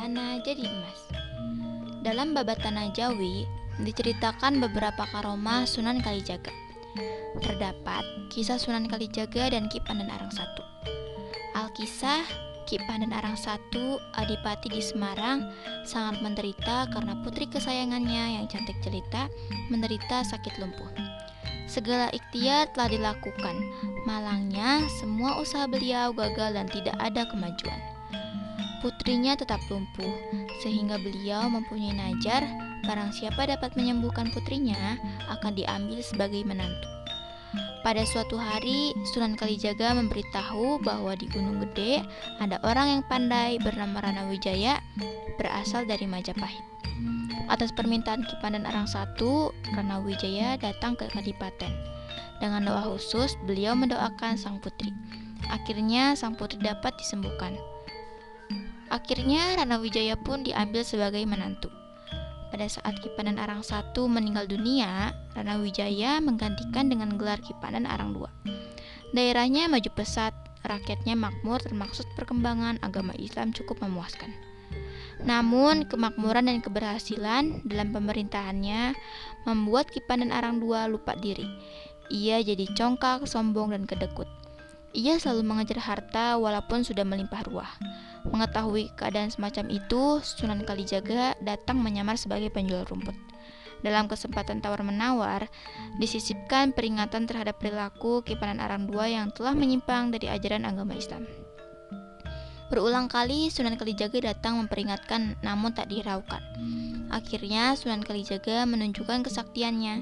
tanah jadi emas. Dalam Babat Tanah Jawi diceritakan beberapa karomah Sunan Kalijaga. Terdapat kisah Sunan Kalijaga dan Ki Pandan Arang I. Alkisah, Ki Pandan Arang I, adipati di Semarang, sangat menderita karena putri kesayangannya yang cantik jelita menderita sakit lumpuh. Segala ikhtiar telah dilakukan, malangnya semua usaha beliau gagal dan tidak ada kemajuan. Putrinya tetap lumpuh, sehingga beliau mempunyai najar, barang siapa dapat menyembuhkan putrinya akan diambil sebagai menantu. Pada suatu hari, Sunan Kalijaga memberitahu bahwa di Gunung Gede ada orang yang pandai bernama Rana Wijaya, berasal dari Majapahit. Atas permintaan Ki Pandan Arang I, Rana Wijaya datang ke Kadipaten. Dengan doa khusus, beliau mendoakan sang putri. Akhirnya sang putri dapat disembuhkan. Akhirnya Rana Wijaya pun diambil sebagai menantu. Pada saat Ki Pandan Arang I meninggal dunia, Rana Wijaya menggantikan dengan gelar Ki Pandan Arang II. Daerahnya maju pesat, rakyatnya makmur termaksud perkembangan agama Islam cukup memuaskan. Namun, kemakmuran dan keberhasilan dalam pemerintahannya membuat Ki Pandan Arang II lupa diri. Ia jadi congkak, sombong, dan kedekut. Ia selalu mengejar harta walaupun sudah melimpah ruah. Mengetahui keadaan semacam itu, Sunan Kalijaga datang menyamar sebagai penjual rumput. Dalam kesempatan tawar-menawar, disisipkan peringatan terhadap perilaku Ki Pandan Arang II yang telah menyimpang dari ajaran agama Islam. Berulang kali Sunan Kalijaga datang memperingatkan, namun tak dihiraukan. Akhirnya Sunan Kalijaga menunjukkan kesaktiannya.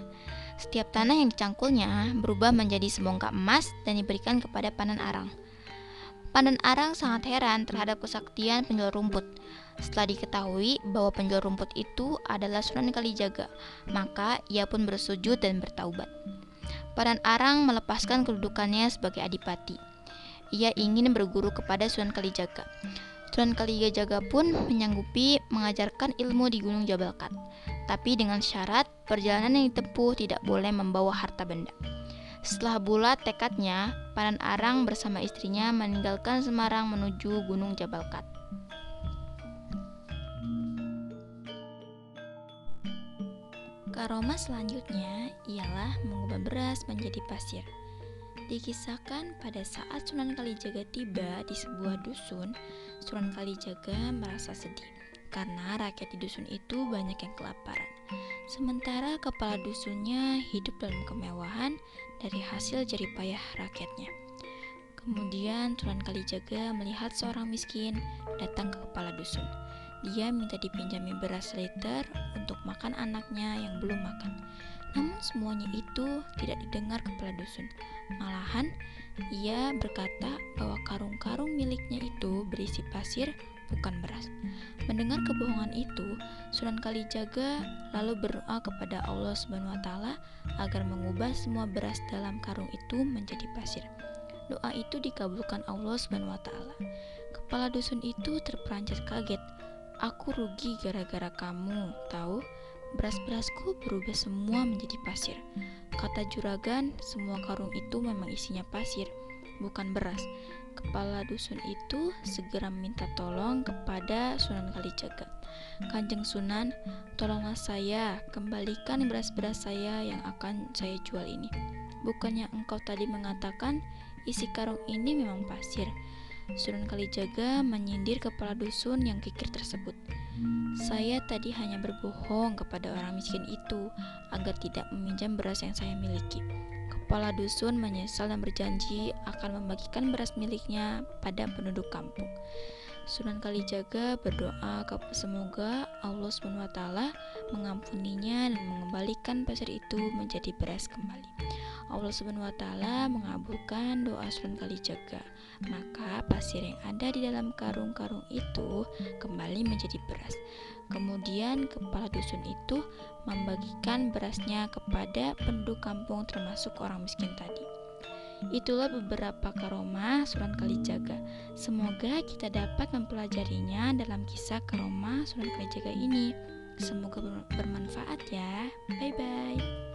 Setiap tanah yang dicangkulnya berubah menjadi sebongkah emas dan diberikan kepada Pandan Arang. Pandan Arang sangat heran terhadap kesaktian penjual rumput. Setelah diketahui bahwa penjual rumput itu adalah Sunan Kalijaga, maka ia pun bersujud dan bertaubat. Pandan Arang melepaskan kedudukannya sebagai adipati. Ia ingin berguru kepada Sunan Kalijaga. Sunan Kalijaga pun menyanggupi mengajarkan ilmu di Gunung Jabal Kat, tapi dengan syarat perjalanan yang ditempuh tidak boleh membawa harta benda. Setelah bulat tekadnya, Pandan Arang bersama istrinya meninggalkan Semarang menuju Gunung Jabal Kat. Karomah selanjutnya ialah mengubah beras menjadi pasir. Dikisahkan pada saat Sunan Kalijaga tiba di sebuah dusun, Sunan Kalijaga merasa sedih karena rakyat di dusun itu banyak yang kelaparan. Sementara kepala dusunnya hidup dalam kemewahan dari hasil jerih payah rakyatnya. Kemudian Sunan Kalijaga melihat seorang miskin datang ke kepala dusun. Dia minta dipinjami beras seliter untuk makan anaknya yang belum makan. Namun semuanya itu tidak didengar kepala dusun. Malahan ia berkata bahwa karung-karung miliknya itu berisi pasir, bukan beras. Mendengar kebohongan itu, Sunan Kalijaga lalu berdoa kepada Allah SWT agar mengubah semua beras dalam karung itu menjadi pasir. Doa itu dikabulkan Allah SWT. Kepala dusun itu terperanjat kaget. Aku rugi gara-gara kamu, tahu? Beras-berasku berubah semua menjadi pasir. Kata juragan, semua karung itu memang isinya pasir, bukan beras. Kepala dusun itu segera minta tolong kepada Sunan Kalijaga. Kanjeng Sunan, tolonglah saya, kembalikan beras-beras saya yang akan saya jual ini. Bukannya engkau tadi mengatakan isi karung ini memang pasir? Sunan Kalijaga menyindir kepala dusun yang kikir tersebut. Saya tadi hanya berbohong kepada orang miskin itu agar tidak meminjam beras yang saya miliki. Kepala dusun menyesal dan berjanji akan membagikan beras miliknya pada penduduk kampung. Sunan Kalijaga berdoa semoga Allah SWT mengampuninya dan mengembalikan pasir itu menjadi beras kembali. Allah SWT mengabulkan doa Sunan Kalijaga. Maka pasir yang ada di dalam karung-karung itu kembali menjadi beras. Kemudian kepala dusun itu membagikan berasnya kepada penduduk kampung termasuk orang miskin tadi. Itulah beberapa karomah Sunan Kalijaga. Semoga kita dapat mempelajarinya dalam kisah karomah Sunan Kalijaga ini. Semoga bermanfaat ya. Bye bye.